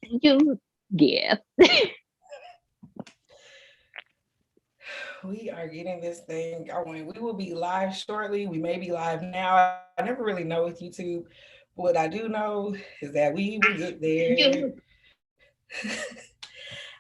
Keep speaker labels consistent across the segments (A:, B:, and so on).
A: You, yeah.
B: We are getting this thing going. We will be live shortly. We may be live now. I never really know with YouTube. What I do know is that we will get there.
A: You.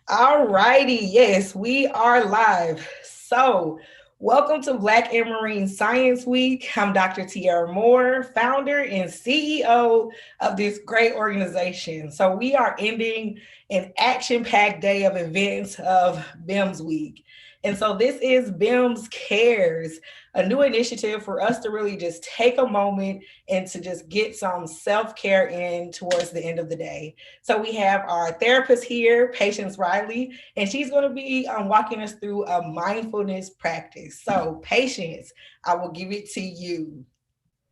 B: All righty. Yes, we are live. So, welcome to Black and Marine Science Week. I'm Dr. Tiara Moore, founder and CEO of this great organization. So, we are ending an action packed day of events of BIMS Week. And so, this is BIMS Cares, a new initiative for us to really just take a moment and to just get some self care in towards the end of the day. So we have our therapist here, Patience Riley, and she's going to be walking us through a mindfulness practice. So, Patience, I will give it to you.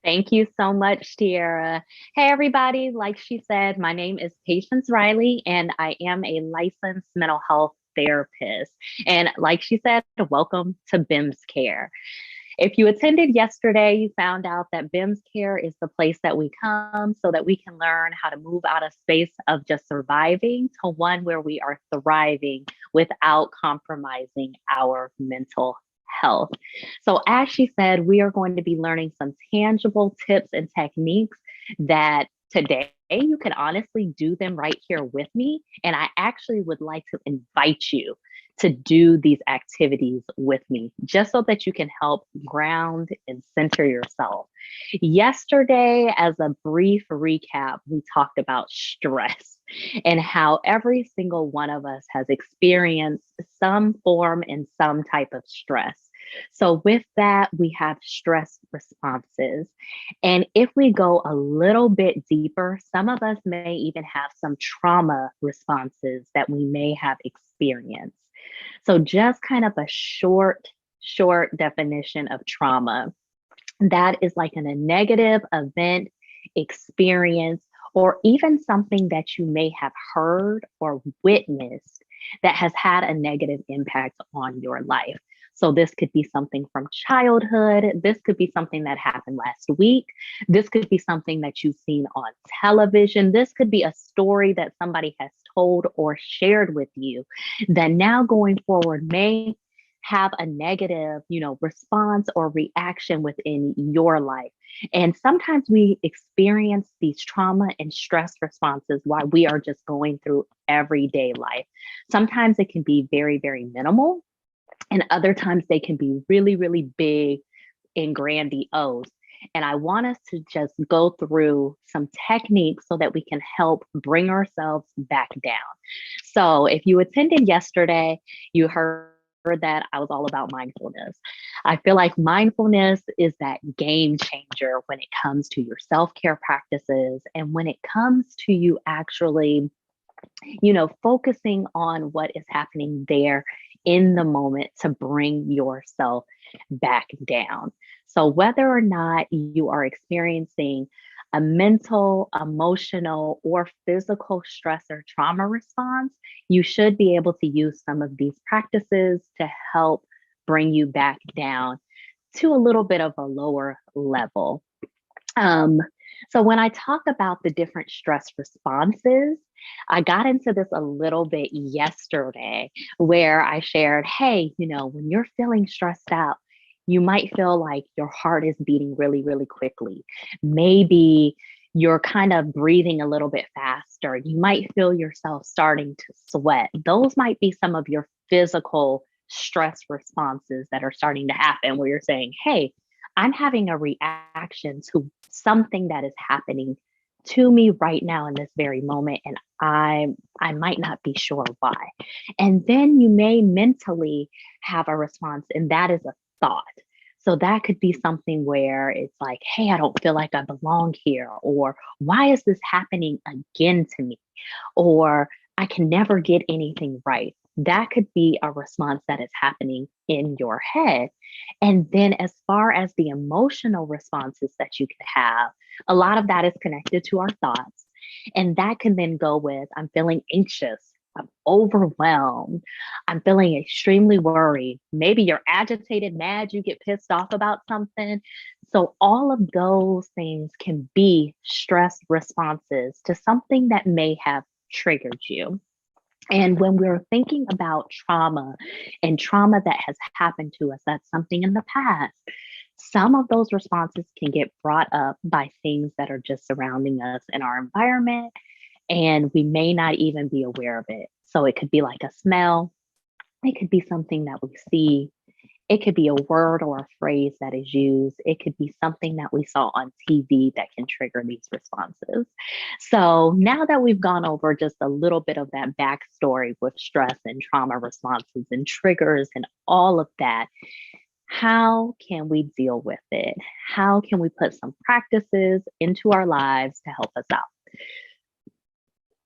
A: Thank you so much, Tiara. Hey, everybody. Like she said, my name is Patience Riley, and I am a licensed mental health therapist. And like she said, welcome to BIMS Care. If you attended yesterday, you found out that BIMS Care is the place that we come so that we can learn how to move out of space of just surviving to one where we are thriving without compromising our mental health. So, as she said, we are going to be learning some tangible tips and techniques that today you can honestly do them right here with me. And I actually would like to invite you to do these activities with me, just so that you can help ground and center yourself. Yesterday, as a brief recap, we talked about stress and how every single one of us has experienced some form and some type of stress. So, with that, we have stress responses. And if we go a little bit deeper, some of us may even have some trauma responses that we may have experienced. So, just kind of a short definition of trauma, that is like a negative event, experience, or even something that you may have heard or witnessed that has had a negative impact on your life. So, this could be something from childhood. This could be something that happened last week. This could be something that you've seen on television. This could be a story that somebody has told or shared with you that now going forward may have a negative, response or reaction within your life. And sometimes we experience these trauma and stress responses while we are just going through everyday life. Sometimes it can be very, very minimal, and other times they can be really, really big and grandiose. And I want us to just go through some techniques so that we can help bring ourselves back down. So, if you attended yesterday, you heard that I was all about mindfulness. I feel like mindfulness is that game changer when it comes to your self care practices and when it comes to you actually focusing on what is happening there in the moment to bring yourself back down. So, whether or not you are experiencing a mental, emotional, or physical stress or trauma response, you should be able to use some of these practices to help bring you back down to a little bit of a lower level. Um, so, when I talk about the different stress responses, I got into this a little bit yesterday where I shared, hey, when you're feeling stressed out, you might feel like your heart is beating really, really quickly. Maybe you're kind of breathing a little bit faster. You might feel yourself starting to sweat. Those might be some of your physical stress responses that are starting to happen where you're saying, hey, I'm having a reaction to something that is happening to me right now in this very moment, and I might not be sure why. And then you may mentally have a response, and that is a thought. So that could be something where it's like, hey, I don't feel like I belong here, or why is this happening again to me? Or I can never get anything right. That could be a response that is happening in your head. And then, as far as the emotional responses that you could have, a lot of that is connected to our thoughts. And that can then go with, I'm feeling anxious, I'm overwhelmed, I'm feeling extremely worried. Maybe you're agitated, mad, you get pissed off about something. So, all of those things can be stress responses to something that may have triggered you. And when we're thinking about trauma and trauma that has happened to us, that's something in the past, some of those responses can get brought up by things that are just surrounding us in our environment, and we may not even be aware of it. So it could be like a smell, it could be something that we see, it could be a word or a phrase that is used. It could be something that we saw on TV that can trigger these responses. So now that we've gone over just a little bit of that backstory with stress and trauma responses and triggers and all of that, how can we deal with it? How can we put some practices into our lives to help us out?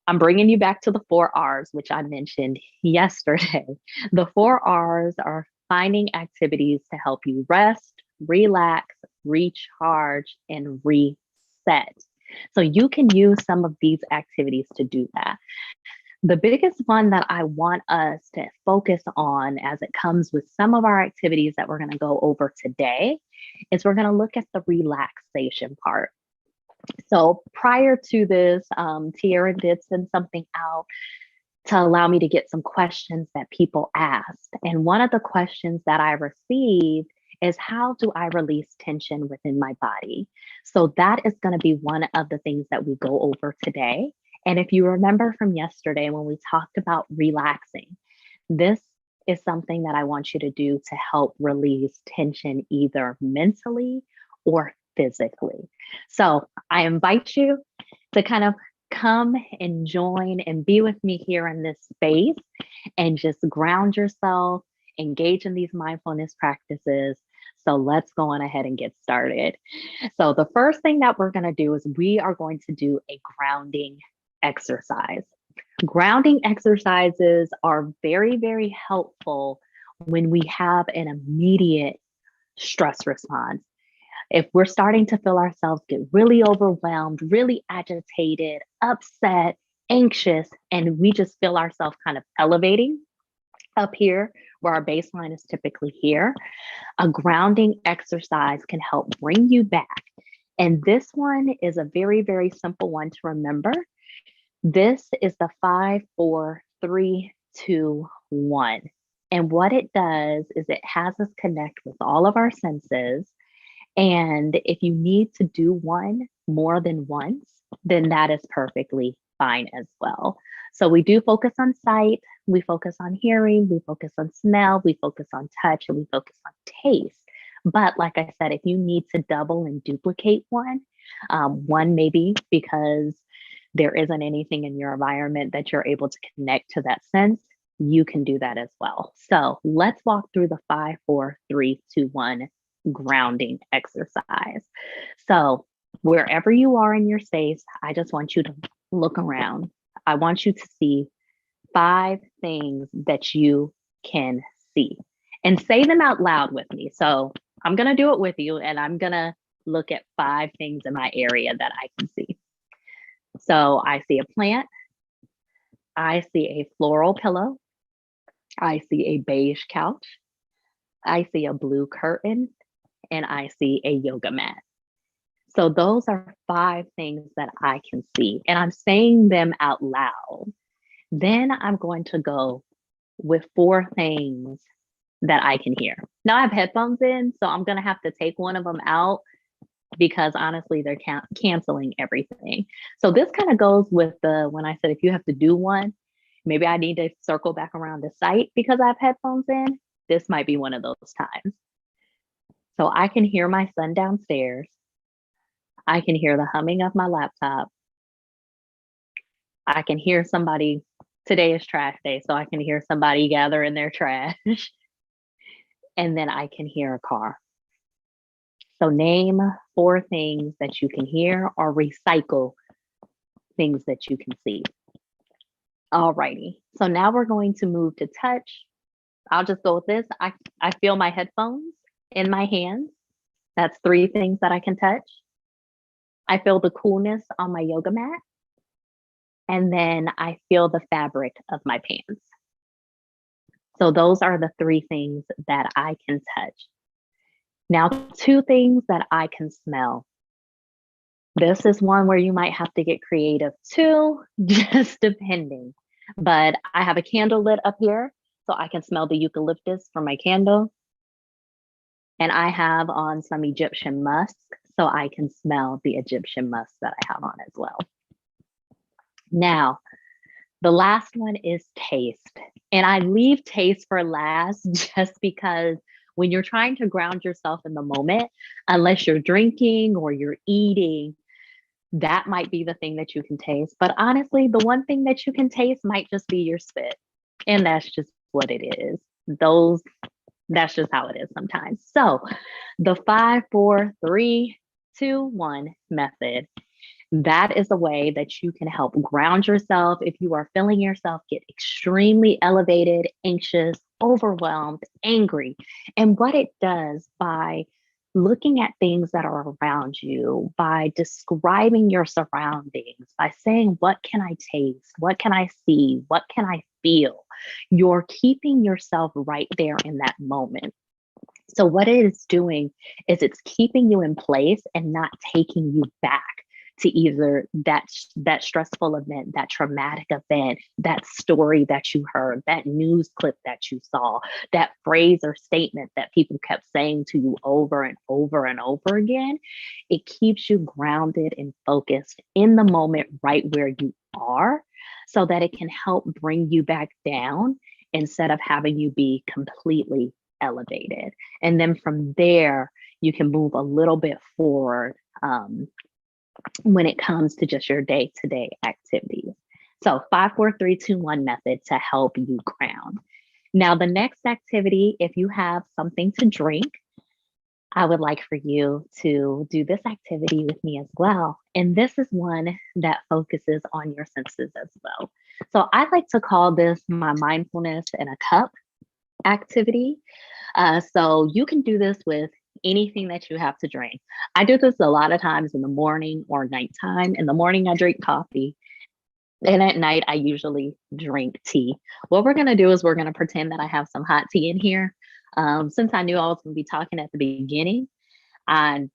A: I'm bringing you back to the 4 R's, which I mentioned yesterday. The 4 R's are finding activities to help you rest, relax, recharge, and reset. So you can use some of these activities to do that. The biggest one that I want us to focus on as it comes with some of our activities that we're going to go over today is we're going to look at the relaxation part. So prior to this, Tiara did send something out to allow me to get some questions that people asked. And one of the questions that I received is, how do I release tension within my body? So that is going to be one of the things that we go over today. And if you remember from yesterday when we talked about relaxing, this is something that I want you to do to help release tension either mentally or physically. So I invite you to kind of come and join and be with me here in this space and just ground yourself, engage in these mindfulness practices. So let's go on ahead and get started. So the first thing that we're going to do is we are going to do a grounding exercise. Grounding exercises are very, very helpful when we have an immediate stress response. If we're starting to feel ourselves get really overwhelmed, really agitated, upset, anxious, and we just feel ourselves kind of elevating up here where our baseline is typically here, a grounding exercise can help bring you back. And this one is a very, very simple one to remember. This is the 5, 4, 3, 2, 1. And what it does is it has us connect with all of our senses. And if you need to do one more than once, then that is perfectly fine as well. So we do focus on sight, we focus on hearing, we focus on smell, we focus on touch, and we focus on taste. But like I said, if you need to double and duplicate one maybe because there isn't anything in your environment that you're able to connect to that sense, you can do that as well. So let's walk through the 5, 4, 3, 2, 1 grounding exercise. So wherever you are in your space, I just want you to look around. I want you to see 5 things that you can see and say them out loud with me. So I'm going to do it with you and I'm going to look at 5 things in my area that I can see. So I see a plant. I see a floral pillow. I see a beige couch. I see a blue curtain. And I see a yoga mat. So those are 5 things that I can see. And I'm saying them out loud. Then I'm going to go with 4 things that I can hear. Now I have headphones in, so I'm going to have to take one of them out because honestly, they're canceling everything. So this kind of goes with when I said, if you have to do one, maybe I need to circle back around the site because I have headphones in. This might be one of those times. So I can hear my son downstairs. I can hear the humming of my laptop. I can hear somebody, today is trash day, so I can hear somebody gathering their trash. And then I can hear a car. So name 4 things that you can hear or recycle things that you can see. Alrighty, so now we're going to move to touch. I'll just go with this. I feel my headphones in my hands. That's 3 things that I can touch. I feel the coolness on my yoga mat. And then I feel the fabric of my pants. So those are the 3 things that I can touch. Now, 2 things that I can smell. This is one where you might have to get creative too, just depending. But I have a candle lit up here so I can smell the eucalyptus from my candle. And I have on some Egyptian musk so I can smell the Egyptian musk that I have on as well. Now, the last one is taste. And I leave taste for last just because when you're trying to ground yourself in the moment, unless you're drinking or you're eating, that might be the thing that you can taste. But honestly, the one thing that you can taste might just be your spit. And that's just what it is. That's just how it is sometimes. So the 5, 4, 3, 2, 1 method, that is a way that you can help ground yourself if you are feeling yourself get extremely elevated, anxious, overwhelmed, angry. And what it does by looking at things that are around you, by describing your surroundings, by saying, what can I taste? What can I see? What can I feel? You're keeping yourself right there in that moment. So, what it is doing is it's keeping you in place and not taking you back to either that stressful event, that traumatic event, that story that you heard, that news clip that you saw, that phrase or statement that people kept saying to you over and over and over again. It keeps you grounded and focused in the moment right where you are so that it can help bring you back down instead of having you be completely elevated. And then from there, you can move a little bit forward when it comes to just your day-to-day activities. So 5, 4, 3, 2, 1 method to help you ground. Now, the next activity, if you have something to drink, I would like for you to do this activity with me as well. And this is one that focuses on your senses as well. So I like to call this my mindfulness in a cup activity. So you can do this with anything that you have to drink. I do this a lot of times in the morning or nighttime. In the morning, I drink coffee. And at night, I usually drink tea. What we're going to do is we're going to pretend that I have some hot tea in here. Since I knew I was going to be talking at the beginning, I,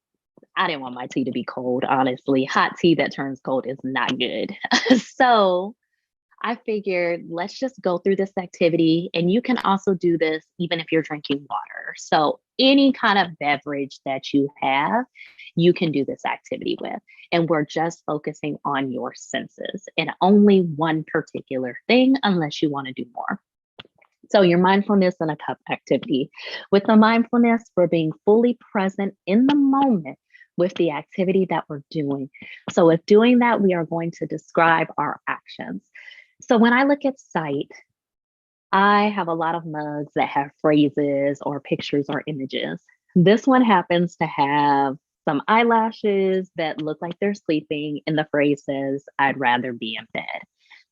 A: I didn't want my tea to be cold, honestly. Hot tea that turns cold is not good. So I figured let's just go through this activity. And you can also do this even if you're drinking water. So, any kind of beverage that you have, you can do this activity with. And we're just focusing on your senses and only one particular thing, unless you want to do more. So, your mindfulness in a cup activity. With the mindfulness, we're being fully present in the moment with the activity that we're doing. So, with doing that, we are going to describe our actions. So when I look at sight, I have a lot of mugs that have phrases or pictures or images. This one happens to have some eyelashes that look like they're sleeping, and the phrase says, I'd rather be in bed.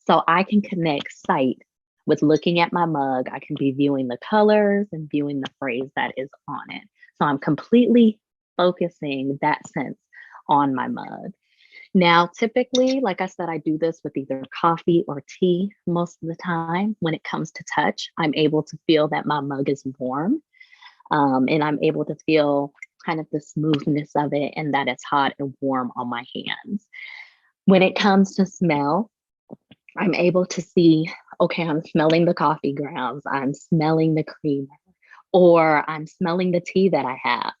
A: So I can connect sight with looking at my mug. I can be viewing the colors and viewing the phrase that is on it. So I'm completely focusing that sense on my mug. Now, typically, like I said, I do this with either coffee or tea most of the time. When it comes to touch, I'm able to feel that my mug is warm, and I'm able to feel kind of the smoothness of it and that it's hot and warm on my hands. When it comes to smell, I'm able to see, okay, I'm smelling the coffee grounds, I'm smelling the creamer, or I'm smelling the tea that I have.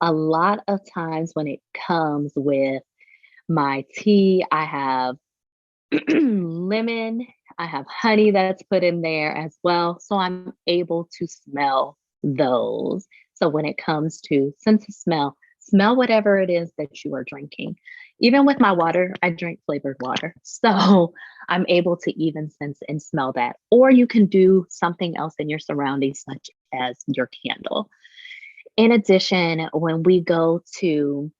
A: A lot of times when it comes with my tea, I have lemon, I have honey that's put in there as well. So I'm able to smell those. So when it comes to sense of smell, smell whatever it is that you are drinking. Even with my water, I drink flavored water. So I'm able to even sense and smell that. Or you can do something else in your surroundings, such as your candle. In addition, when we go to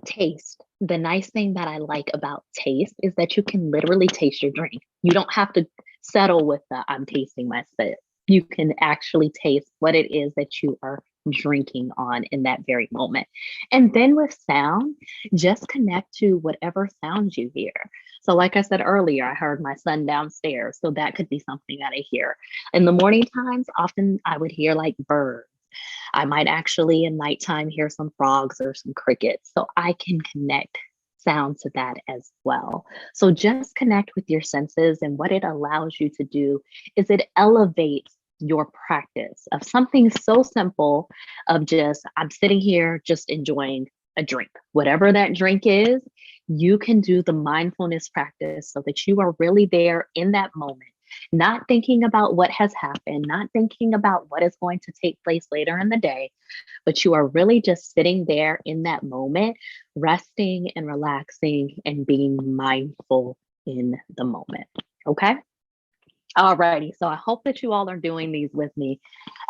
A: taste, the nice thing that I like about taste is that you can literally taste your drink. You don't have to settle with the I'm tasting my spit. You can actually taste what it is that you are drinking on in that very moment. And then with sound, just connect to whatever sounds you hear. So, like I said earlier, I heard my son downstairs. So that could be something that I hear. In the morning times, often I would hear like birds. I might actually in nighttime hear some frogs or some crickets. So I can connect sound to that as well. So just connect with your senses, and what it allows you to do is it elevates your practice of something so simple of just, I'm sitting here just enjoying a drink. Whatever that drink is, you can do the mindfulness practice so that you are really there in that moment, not thinking about what has happened, not thinking about what is going to take place later in the day, but you are really just sitting there in that moment, resting and relaxing and being mindful in the moment. Okay. Alrighty. So I hope that you all are doing these with me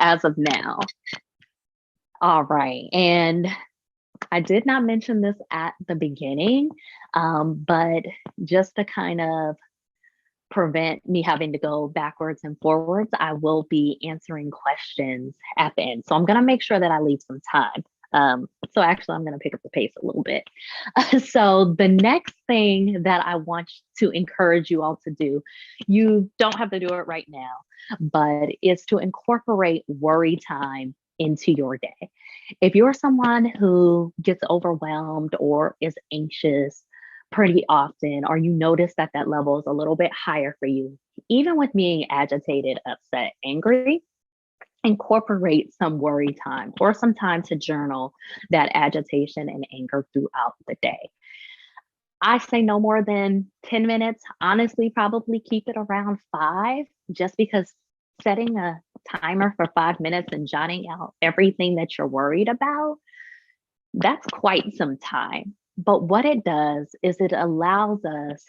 A: as of now. All right. And I did not mention this at the beginning, but just to kind of prevent me having to go backwards and forwards, I will be answering questions at the end. So I'm going to make sure that I leave some time. So actually, I'm going to pick up the pace a little bit. So the next thing that I want to encourage you all to do, you don't have to do it right now, but is to incorporate worry time into your day. If you're someone who gets overwhelmed or is anxious pretty often, or you notice that that level is a little bit higher for you, even with being agitated, upset, angry, incorporate some worry time or some time to journal that agitation and anger throughout the day. I say no more than 10 minutes. Honestly, probably keep it around 5, just because setting a timer for 5 minutes and jotting out everything that you're worried about, that's quite some time. But what it does is it allows us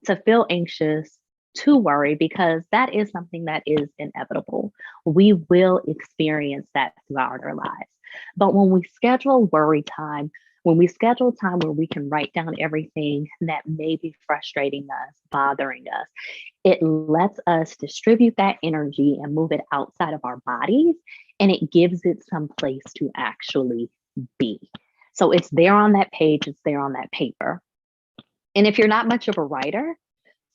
A: to feel anxious, to worry, because that is something that is inevitable. We will experience that throughout our lives. But when we schedule worry time, when we schedule time where we can write down everything that may be frustrating us, bothering us, it lets us distribute that energy and move it outside of our bodies, and it gives it some place to actually be. So it's there on that page, it's there on that paper. And if you're not much of a writer,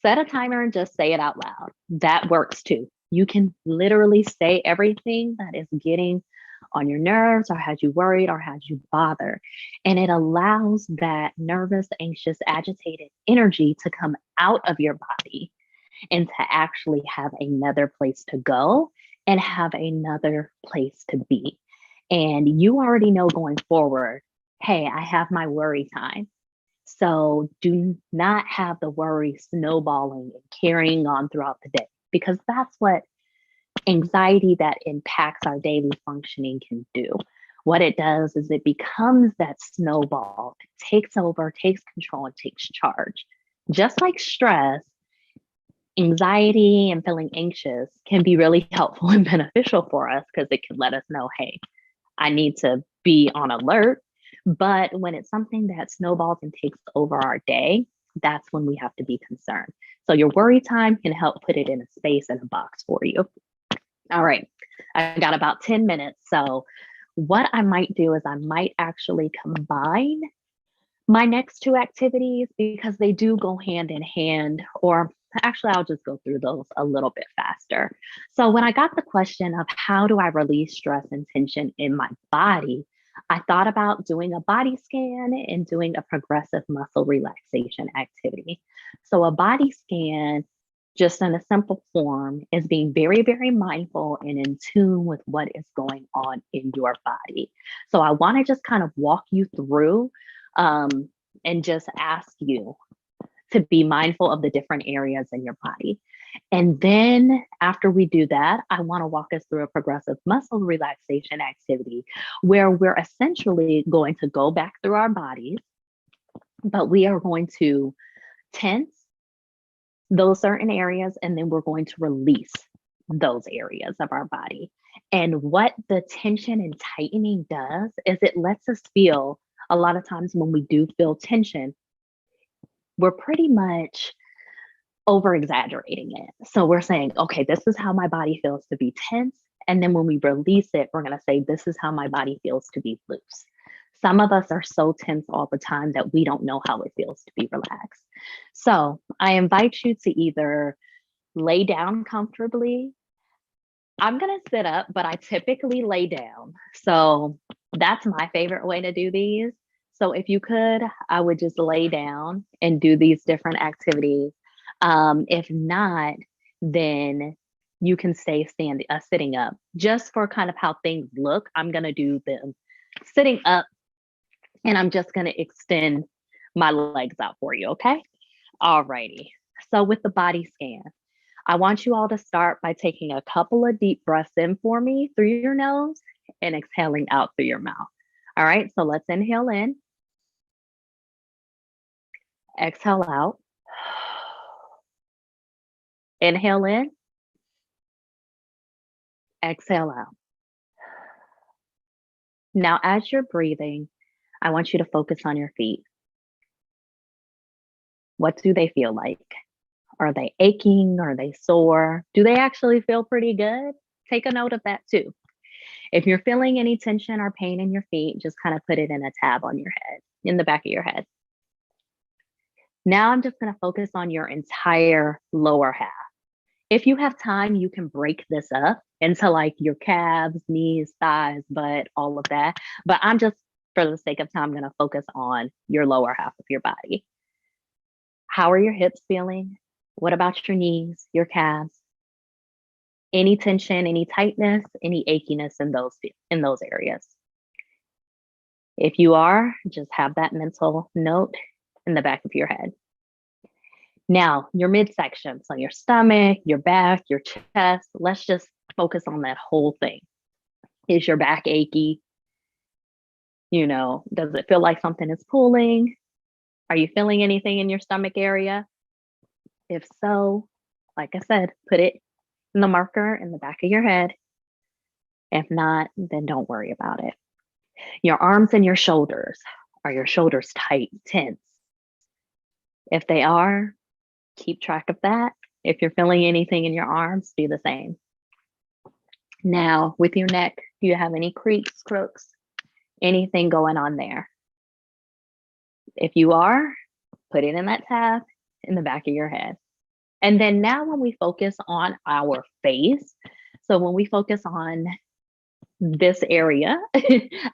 A: set a timer and just say it out loud. That works too. You can literally say everything that is getting on your nerves or has you worried or has you bothered. And it allows that nervous, anxious, agitated energy to come out of your body and to actually have another place to go and have another place to be. And you already know going forward, hey, I have my worry time. So do not have the worry snowballing and carrying on throughout the day, because that's what anxiety that impacts our daily functioning can do. What it does is it becomes that snowball. It takes over, takes control, and takes charge. Just like stress, anxiety and feeling anxious can be really helpful and beneficial for us because it can let us know, hey, I need to be on alert. But when it's something that snowballs and takes over our day, that's when we have to be concerned. So your worry time can help put it in a space and a box for you. All right, I got about 10 minutes. So what I might do is I might actually combine my next 2 activities because they do go hand in hand, or actually, I'll just go through those a little bit faster. So when I got the question of how do I release stress and tension in my body, I thought about doing a body scan and doing a progressive muscle relaxation activity. So a body scan, just in a simple form, is being very, very mindful and in tune with what is going on in your body. So I want to just kind of walk you through and just ask you to be mindful of the different areas in your body. And then after we do that, I want to walk us through a progressive muscle relaxation activity where we're essentially going to go back through our bodies, but we are going to tense those certain areas, and then we're going to release those areas of our body. And what the tension and tightening does is it lets us feel, a lot of times when we do feel tension, we're pretty much over exaggerating it. So we're saying, okay, this is how my body feels to be tense. And then when we release it, we're going to say, this is how my body feels to be loose. Some of us are so tense all the time that we don't know how it feels to be relaxed. So I invite you to either lay down comfortably. I'm going to sit up, but I typically lay down. So that's my favorite way to do these. So if you could, I would just lay down and do these different activities. If not, then you can stay sitting up. Just for kind of how things look, I'm going to do them sitting up, and I'm just going to extend my legs out for you, okay? All righty. So with the body scan, I want you all to start by taking a couple of deep breaths in for me through your nose and exhaling out through your mouth. All right, so let's inhale in, exhale out, inhale in, exhale out. Now, as you're breathing, I want you to focus on your feet. What do they feel like? Are they aching? Are they sore? Do they actually feel pretty good? Take a note of that too. If you're feeling any tension or pain in your feet, just kind of put it in a tab on your head, in the back of your head. Now I'm just going to focus on your entire lower half. If you have time, you can break this up into like your calves, knees, thighs, butt, all of that. But I'm just, for the sake of time, going to focus on your lower half of your body. How are your hips feeling? What about your knees, your calves? Any tension, any tightness, any achiness in those areas? If you are, just have that mental note in the back of your head. Now, your midsection, so your stomach, your back, your chest, let's just focus on that whole thing. Is your back achy? Does it feel like something is pulling? Are you feeling anything in your stomach area? If so, like I said, put it in the marker in the back of your head. If not, then don't worry about it. Your arms and your shoulders. Are your shoulders tight, tense? If they are, keep track of that. If you're feeling anything in your arms, do the same. Now, with your neck, do you have any creaks, crooks, anything going on there? If you are, put it in that tab in the back of your head. And then now when we focus on our face, so when we focus on this area,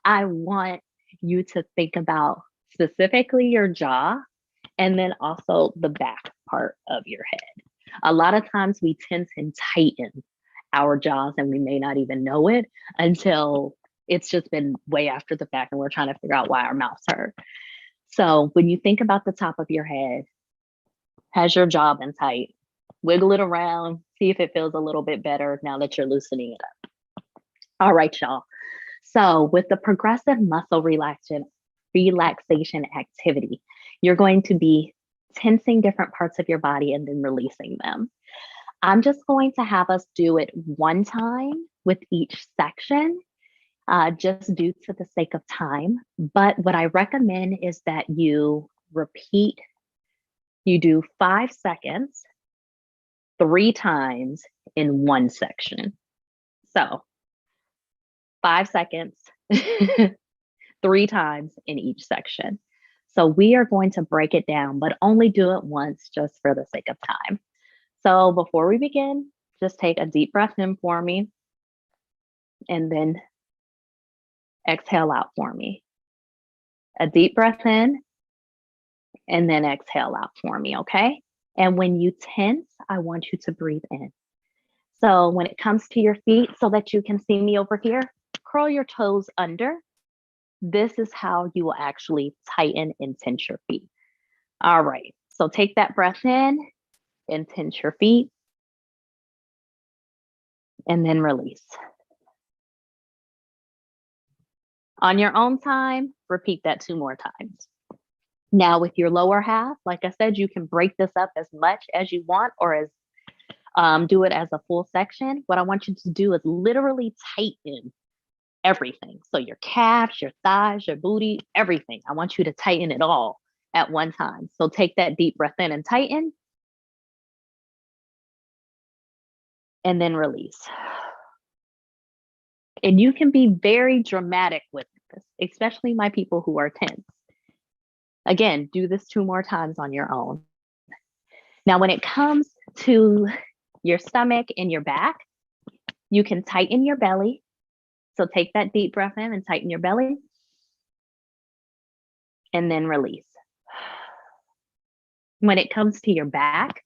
A: I want you to think about specifically your jaw and then also the back part of your head. A lot of times we tense and tighten our jaws and we may not even know it until it's just been way after the fact and we're trying to figure out why our mouths hurt. So when you think about the top of your head, has your jaw been tight? Wiggle it around, see if it feels a little bit better now that you're loosening it up. All right, y'all. So with the progressive muscle relaxation activity, you're going to be tensing different parts of your body and then releasing them. I'm just going to have us do it one time with each section, just due to the sake of time. But what I recommend is that you do 5 seconds 3 times in one section. So 5 seconds, 3 times in each section. So we are going to break it down, but only do it once just for the sake of time. So before we begin, just take a deep breath in for me and then exhale out for me. A deep breath in and then exhale out for me, okay? And when you tense, I want you to breathe in. So when it comes to your feet, so that you can see me over here, curl your toes under. This is how you will actually tighten and tense your feet. All right, so take that breath in and tense your feet and then release. On your own time, repeat that 2 more times. Now with your lower half, like I said, you can break this up as much as you want or as do it as a full section. What I want you to do is literally tighten everything. So your calves, your thighs, your booty, everything. I want you to tighten it all at one time. So take that deep breath in and tighten. And then release. And you can be very dramatic with this, especially my people who are tense. Again, do this 2 more times on your own. Now, when it comes to your stomach and your back, you can tighten your belly. So take that deep breath in and tighten your belly. and then release. When it comes to your back,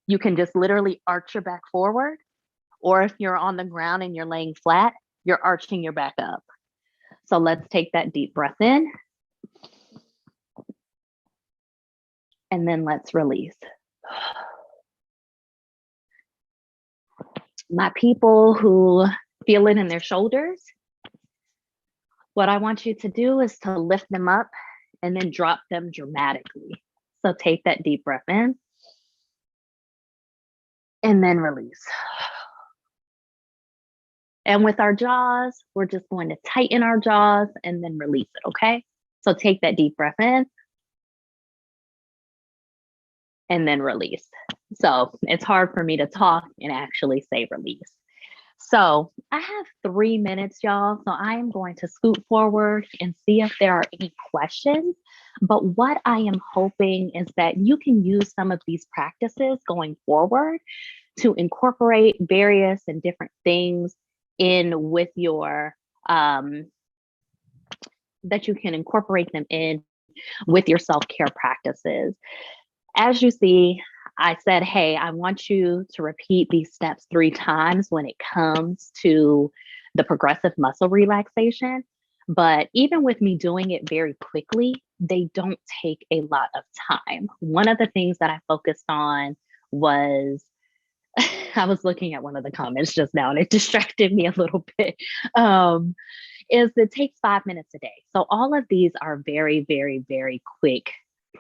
A: you can just literally arch your back forward, or if you're on the ground and you're laying flat, you're arching your back up. So let's take that deep breath in, and then let's release. My people who feel it in their shoulders, what I want you to do is to lift them up and then drop them dramatically. So take that deep breath in and then release. And with our jaws, we're just going to tighten our jaws and then release it, okay? So take that deep breath in and then release. So it's hard for me to talk and actually say release. So I have 3 minutes, y'all. So I am going to scoot forward and see if there are any questions. But what I am hoping is that you can use some of these practices going forward to incorporate various and different things in with your, that you can incorporate them in with your self-care practices. As you see, I said, hey, I want you to repeat these steps 3 times when it comes to the progressive muscle relaxation. But even with me doing it very quickly, they don't take a lot of time. One of the things that I focused on was, I was looking at one of the comments just now and it distracted me a little bit. Is it takes 5 minutes a day. So all of these are very, very, very quick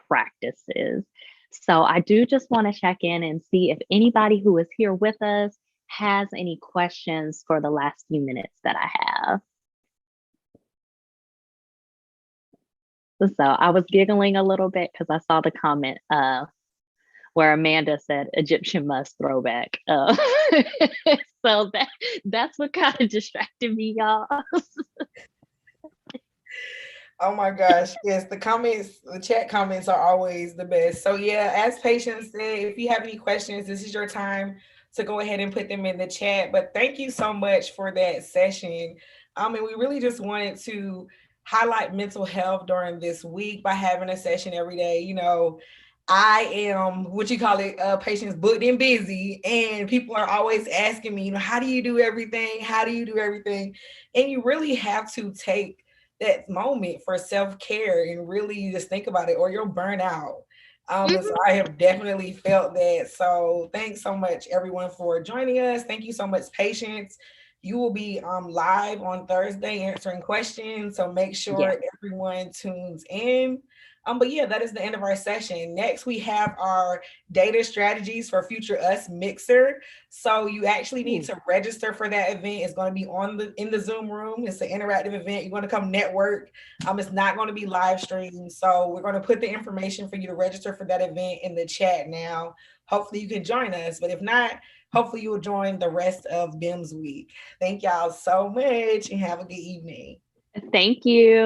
A: practices. So I do just want to check in and see if anybody who is here with us has any questions for the last few minutes that I have. So I was giggling a little bit because I saw the comment where Amanda said Egyptian musk throwback. So that's what kind of distracted me, y'all.
B: Oh my gosh. Yes, the comments, the chat comments are always the best. So yeah, as Patience said, if you have any questions, this is your time to go ahead and put them in the chat. But thank you so much for that session. And we really just wanted to highlight mental health during this week by having a session every day. I am what you call it, Patience booked and busy, and people are always asking me, how do you do everything? How do you do everything? And you really have to take that moment for self-care and really just think about it, or you'll burn out. And so I have definitely felt that. So thanks so much, everyone, for joining us. Thank you so much, Patience. You will be live on Thursday answering questions. So make sure everyone tunes in. But yeah, that is the end of our session. Next, we have our data strategies for future us mixer. So you actually need to register for that event. It's going to be in the Zoom room. It's an interactive event. You're going to come network. It's not going to be live streamed. So we're going to put the information for you to register for that event in the chat now. Hopefully you can join us. But if not, hopefully you will join the rest of BIMS week. Thank y'all so much and have a good evening.
A: Thank you.